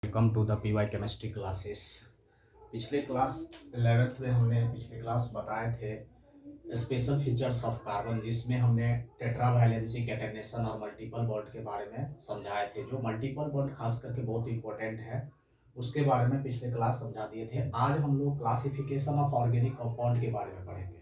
Welcome to the P Y chemistry classes. पिछले class 11th में हमने पिछले क्लास बताए थे स्पेशल फीचर्स ऑफ कार्बन, जिसमें हमने टेट्रा वैलेंसी, कैटेनेशन और मल्टीपल बॉन्ड के बारे में समझाए थे। जो मल्टीपल बॉन्ड खास करके बहुत इंपॉर्टेंट है, उसके बारे में पिछले क्लास समझा दिए थे। आज हम लोग क्लासिफिकेशन ऑफ ऑर्गेनिक कंपाउंड के बारे में पढ़ेंगे।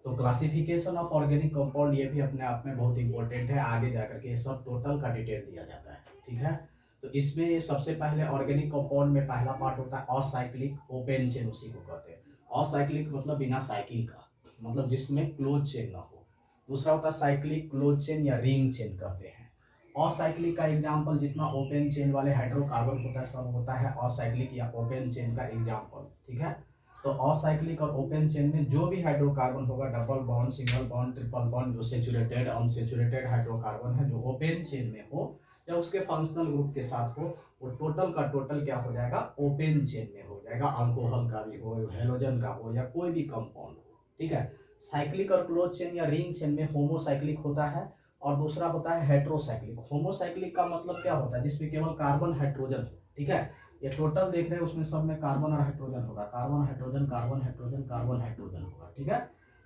तो क्लासिफिकेशन ऑफ ऑर्गेनिक कंपाउंड ये भी अपने आप में बहुत इंपॉर्टेंट है। आगे जाकर के ये सब टोटल का डिटेल दिया जाता है, ठीक है। तो इसमें सबसे पहले ऑर्गेनिक कंपाउंड में पहला पार्ट होता है असाइक्लिक ओपन चेन, उसी को कहते हैं। असाइक्लिक मतलब बिना साइकिल का, मतलब जिसमें क्लोज चेन ना हो। दूसरा होता है साइक्लिक क्लोज चेन या रिंग चेन कहते हैं। असाइक्लिक का एग्जाम्पल जितना ओपन चेन वाले हाइड्रोकार्बन होता है सब होता है असाइक्लिक या ओपन चेन का एग्जाम्पल, ठीक है। तो असाइक्लिक और ओपन चेन में जो भी हाइड्रोकार्बन होगा, double bond, single bond, triple bond, जो सेचुरेटेड अनसेचुरेटेड हाइड्रोकार्बन है जो ओपन चेन में हो या उसके फंक्शनल ग्रुप के साथ हो, वो टोटल का टोटल क्या हो जाएगा, ओपन चेन में हो जाएगा। अल्कोहल का भी हो, हेलोजन का हो या कोई भी कंपाउंड हो, ठीक है। साइक्लिक और क्लोज चेन या रिंग चेन में होमोसाइक्लिक होता है और दूसरा होता है हेट्रोसाइक्लिक। होमोसाइक्लिक का मतलब क्या होता है, जिसमें केवल कार्बन हाइड्रोजन हो, ठीक है। ये टोटल देख रहे हैं, उसमें सब में कार्बन और हाइड्रोजन होगा, carbon hydrogen carbon hydrogen carbon hydrogen होगा, ठीक है।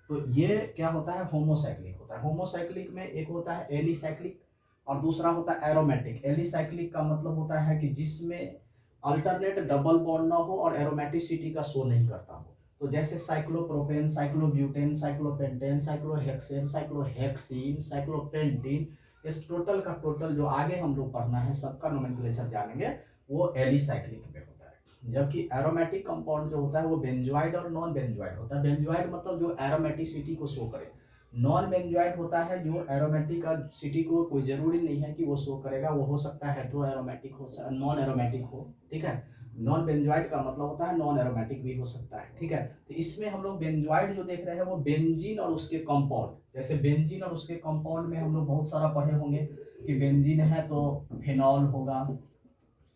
तो ये क्या होता है, होमोसाइक्लिक होता है। होमोसाइक्लिक में एक होता है एलिसाइक्लिक और दूसरा होता है एरोमेटिक। एलिसाइक्लिक का मतलब होता है कि जिसमें अल्टरनेट डबल बॉन्ड ना हो और एरोमेटिसिटी का शो नहीं करता हो। तो जैसे cyclopropane, cyclobutane, cyclopentane, cyclohexane, cyclohexene, साइक्लोपेंटीन, इस टोटल का टोटल जो आगे हम लोग पढ़ना है सबका नोमेनक्लेचर जानेंगे, वो एलिसाइक्लिक में होता है। जबकि एरोमेटिक कंपाउंड जो होता है वो बेंजोइड और नॉन बेंजोइड होता है। बेंजोइड मतलब जो एरोमेटिसिटी को शो करे। नॉन बेंजोइड होता है जो एरोमेटिसिटी को कोई जरूरी नहीं है कि वो शो करेगा, वो हो सकता है हेट्रो एरोमेटिक हो, नॉन एरोमेटिक हो, ठीक है। नॉन बेंजोइड का मतलब होता है नॉन एरोमेटिक भी हो सकता है, ठीक है। तो इसमें हम लोग बेंजोइड जो देख रहे हैं वो बेंजीन और उसके कंपाउंड, जैसे बेंजीन और उसके कंपाउंड में हम लोग बहुत सारा पढ़े होंगे कि बेंजीन है तो फिनॉल होगा,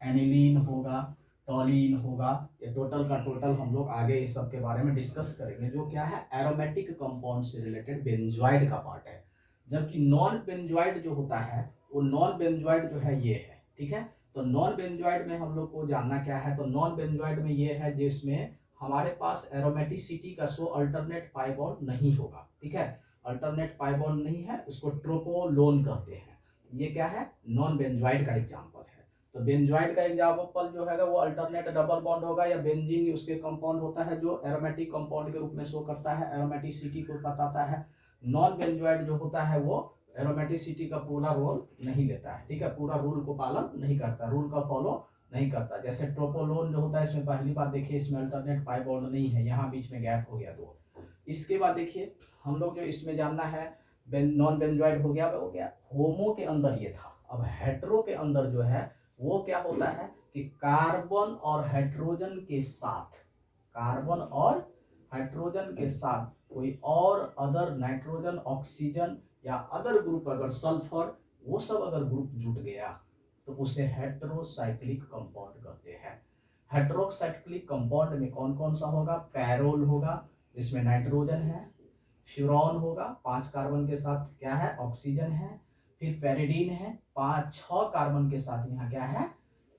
एनिलीन होगा, टॉलिन होगा। ये टोटल का टोटल हम लोग आगे इस सब के बारे में डिस्कस करेंगे, जो क्या है एरोमेटिक कंपाउंड से रिलेटेड बेंजोइड का पार्ट है। जबकि नॉन बेंजोइड जो होता है वो नॉन बेंजोइड जो है ये है, ठीक है। तो नॉन बेंजोइड में हम लोग को जानना क्या है, तो नॉन बेंजोइड में ये है जिसमें हमारे पास एरोमेटिसिटी का शो अल्टरनेट पाई बॉन्ड नहीं होगा, ठीक है। अल्टरनेट पाई बॉन्ड नहीं है, उसको ट्रोपोलोन कहते हैं। ये क्या है, नॉन बेंजोइड का एग्जाम्पल है। तो बेंजोइड का एग्जाम्पल जो है वो अल्टरनेट डबल बॉन्ड होगा, या बेंजीन उसके कंपाउंड होता है जो एरोमेटिक कंपाउंड के रूप में शो करता है, एरोमेटिसिटी को बताता है। नॉन बेंजोइड जो होता है वो एरोमेटिसिटी का पूरा रोल नहीं लेता है, ठीक है, पूरा रूल को पालन नहीं करता, रूल का फॉलो नहीं करता। जैसे ट्रोपोलोन जो होता है, इसमें पहली बात देखिए इसमें अल्टरनेट पाई बॉन्ड नहीं है, यहाँ बीच में गैप हो गया दो। इसके बाद देखिए हम लोग जो इसमें जानना है, नॉन बेंजोइड हो गया, होमो के अंदर ये था। अब हेट्रो के अंदर जो है वो क्या होता है कि कार्बन और हाइड्रोजन के साथ, कार्बन और हाइड्रोजन के साथ कोई और अदर नाइट्रोजन, ऑक्सीजन या अदर ग्रुप, अगर सल्फर, वो सब अगर ग्रुप जुट गया तो उसे हेट्रोसाइक्लिक कंपाउंड कहते हैं। हेट्रोसाइक्लिक कंपाउंड में कौन कौन सा होगा, पैरोल होगा जिसमें नाइट्रोजन है, फ्यूरॉन होगा 5 कार्बन के साथ क्या है, ऑक्सीजन है, फिर पेरिडीन है 5-6 कार्बन के साथ यहाँ क्या है,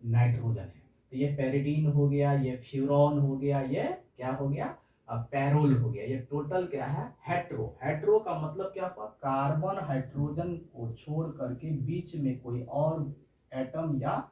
नाइट्रोजन है। तो ये पेरिडीन हो गया, ये फ्यूरॉन हो गया, ये क्या हो गया, अब पैरोल हो गया। ये टोटल क्या है, हेट्रो। हेट्रो का मतलब क्या हुआ, कार्बन हाइड्रोजन को छोड़ करके बीच में कोई और एटम या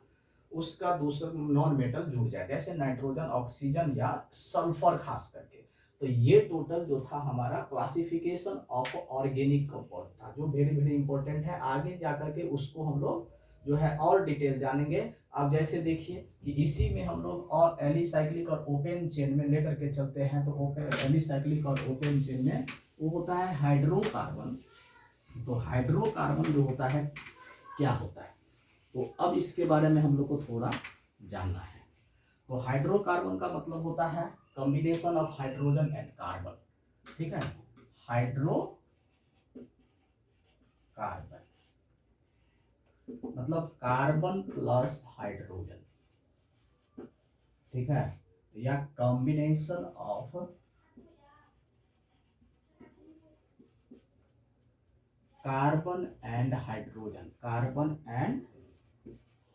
उसका दूसरा नॉन मेटल जुड़ जाए, जैसे नाइट्रोजन, ऑक्सीजन या सल्फर खास करके। तो ये टोटल जो था हमारा क्लासिफिकेशन ऑफ ऑर्गेनिक कंपाउंड था, जो वेरी वेरी इंपॉर्टेंट है। आगे जाकर के उसको हम लोग जो है और डिटेल जानेंगे। अब जैसे देखिए कि इसी में हम लोग और एलिसाइक्लिक और ओपन चेन में लेकर के चलते हैं। तो ओपन एलिसाइक्लिक और ओपन चेन में वो होता है हाइड्रोकार्बन। तो हाइड्रोकार्बन जो होता है क्या होता है, तो अब इसके बारे में हम लोग को थोड़ा जानना है। तो हाइड्रोकार्बन का मतलब होता है combination of hydrogen and carbon, ठीक है। हाइड्रोकार्बन मतलब कार्बन प्लस हाइड्रोजन, ठीक है, या combination of carbon and hydrogen, carbon and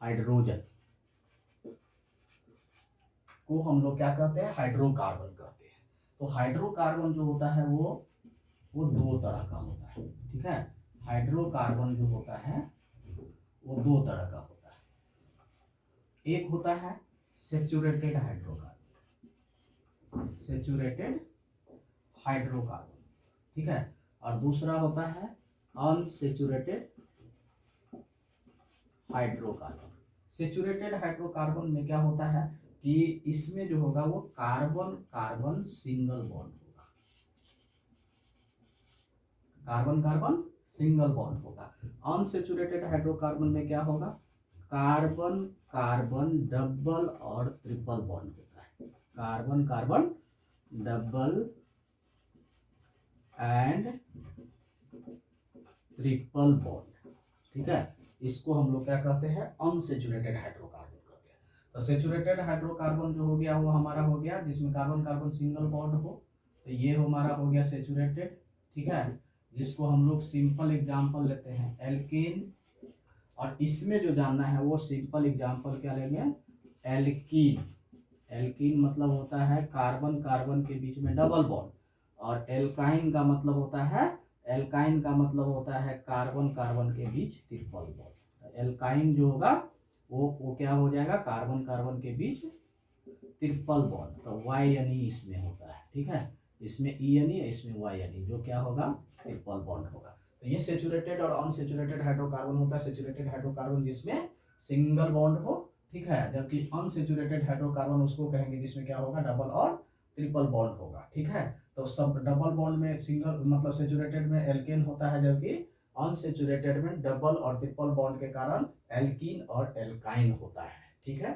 hydrogen, को हम लोग क्या कहते हैं, हाइड्रोकार्बन कहते हैं। तो हाइड्रोकार्बन जो होता है वो दो तरह का होता है, ठीक है। हाइड्रोकार्बन जो होता है वो दो तरह का होता है। एक होता है सेचुरेटेड हाइड्रोकार्बन, सेचुरेटेड हाइड्रोकार्बन, ठीक है। और दूसरा होता है अनसेचुरेटेड हाइड्रोकार्बन। सेचुरेटेड हाइड्रोकार्बन में क्या होता है कि इसमें जो होगा वो कार्बन कार्बन सिंगल बॉन्ड होगा, कार्बन कार्बन सिंगल बॉन्ड होगा। अनसेचुरेटेड हाइड्रोकार्बन में क्या होगा, कार्बन कार्बन डबल और ट्रिपल बॉन्ड होता है, carbon carbon double and triple bond, ठीक है। इसको हम लोग क्या कहते हैं, अनसेचुरेटेड हाइड्रोकार्बन कहते हैं। तो सेचुरेटेड हाइड्रोकार्बन जो हो गया वो हमारा हो गया जिसमें कार्बन कार्बन सिंगल बॉन्ड हो, तो ये हमारा हो गया सेचुरेटेड, ठीक है। जिसको हम लोग सिंपल एग्जांपल लेते हैं एल्केन, और इसमें जो जानना है वो सिंपल एग्जांपल क्या लेंगे, एल्कीन। एल्कीन मतलब होता है कार्बन कार्बन के बीच में डबल बॉन्ड, और एल्काइन का मतलब होता है, एल्काइन का मतलब होता है कार्बन कार्बन के बीच ट्रिपल बॉन्ड। एल्काइन जो होगा वो क्या हो जाएगा, कार्बन कार्बन के बीच ट्रिपल बॉन्ड, तो वाई यानी इसमें होता है, ठीक है। इसमें ई यानी, इसमें वाई यानी, जो क्या होगा ट्रिपल बॉन्ड होगा। तो ये सेचुरेटेड और अनसेचुरेटेड हाइड्रोकार्बन होता है। सेचुरेटेड हाइड्रोकार्बन जिसमें सिंगल बॉन्ड हो, ठीक है, जबकि अनसेचुरेटेड हाइड्रोकार्बन उसको कहेंगे जिसमें क्या होगा डबल और ट्रिपल बॉन्ड होगा, ठीक है। तो सब डबल बॉन्ड में सिंगल मतलब सेचुरेटेड में एल्केन होता है, जबकि अनसेचुरेटेड में डबल और ट्रिपल बॉन्ड के कारण एल्कीन और एल्काइन होता है, ठीक है।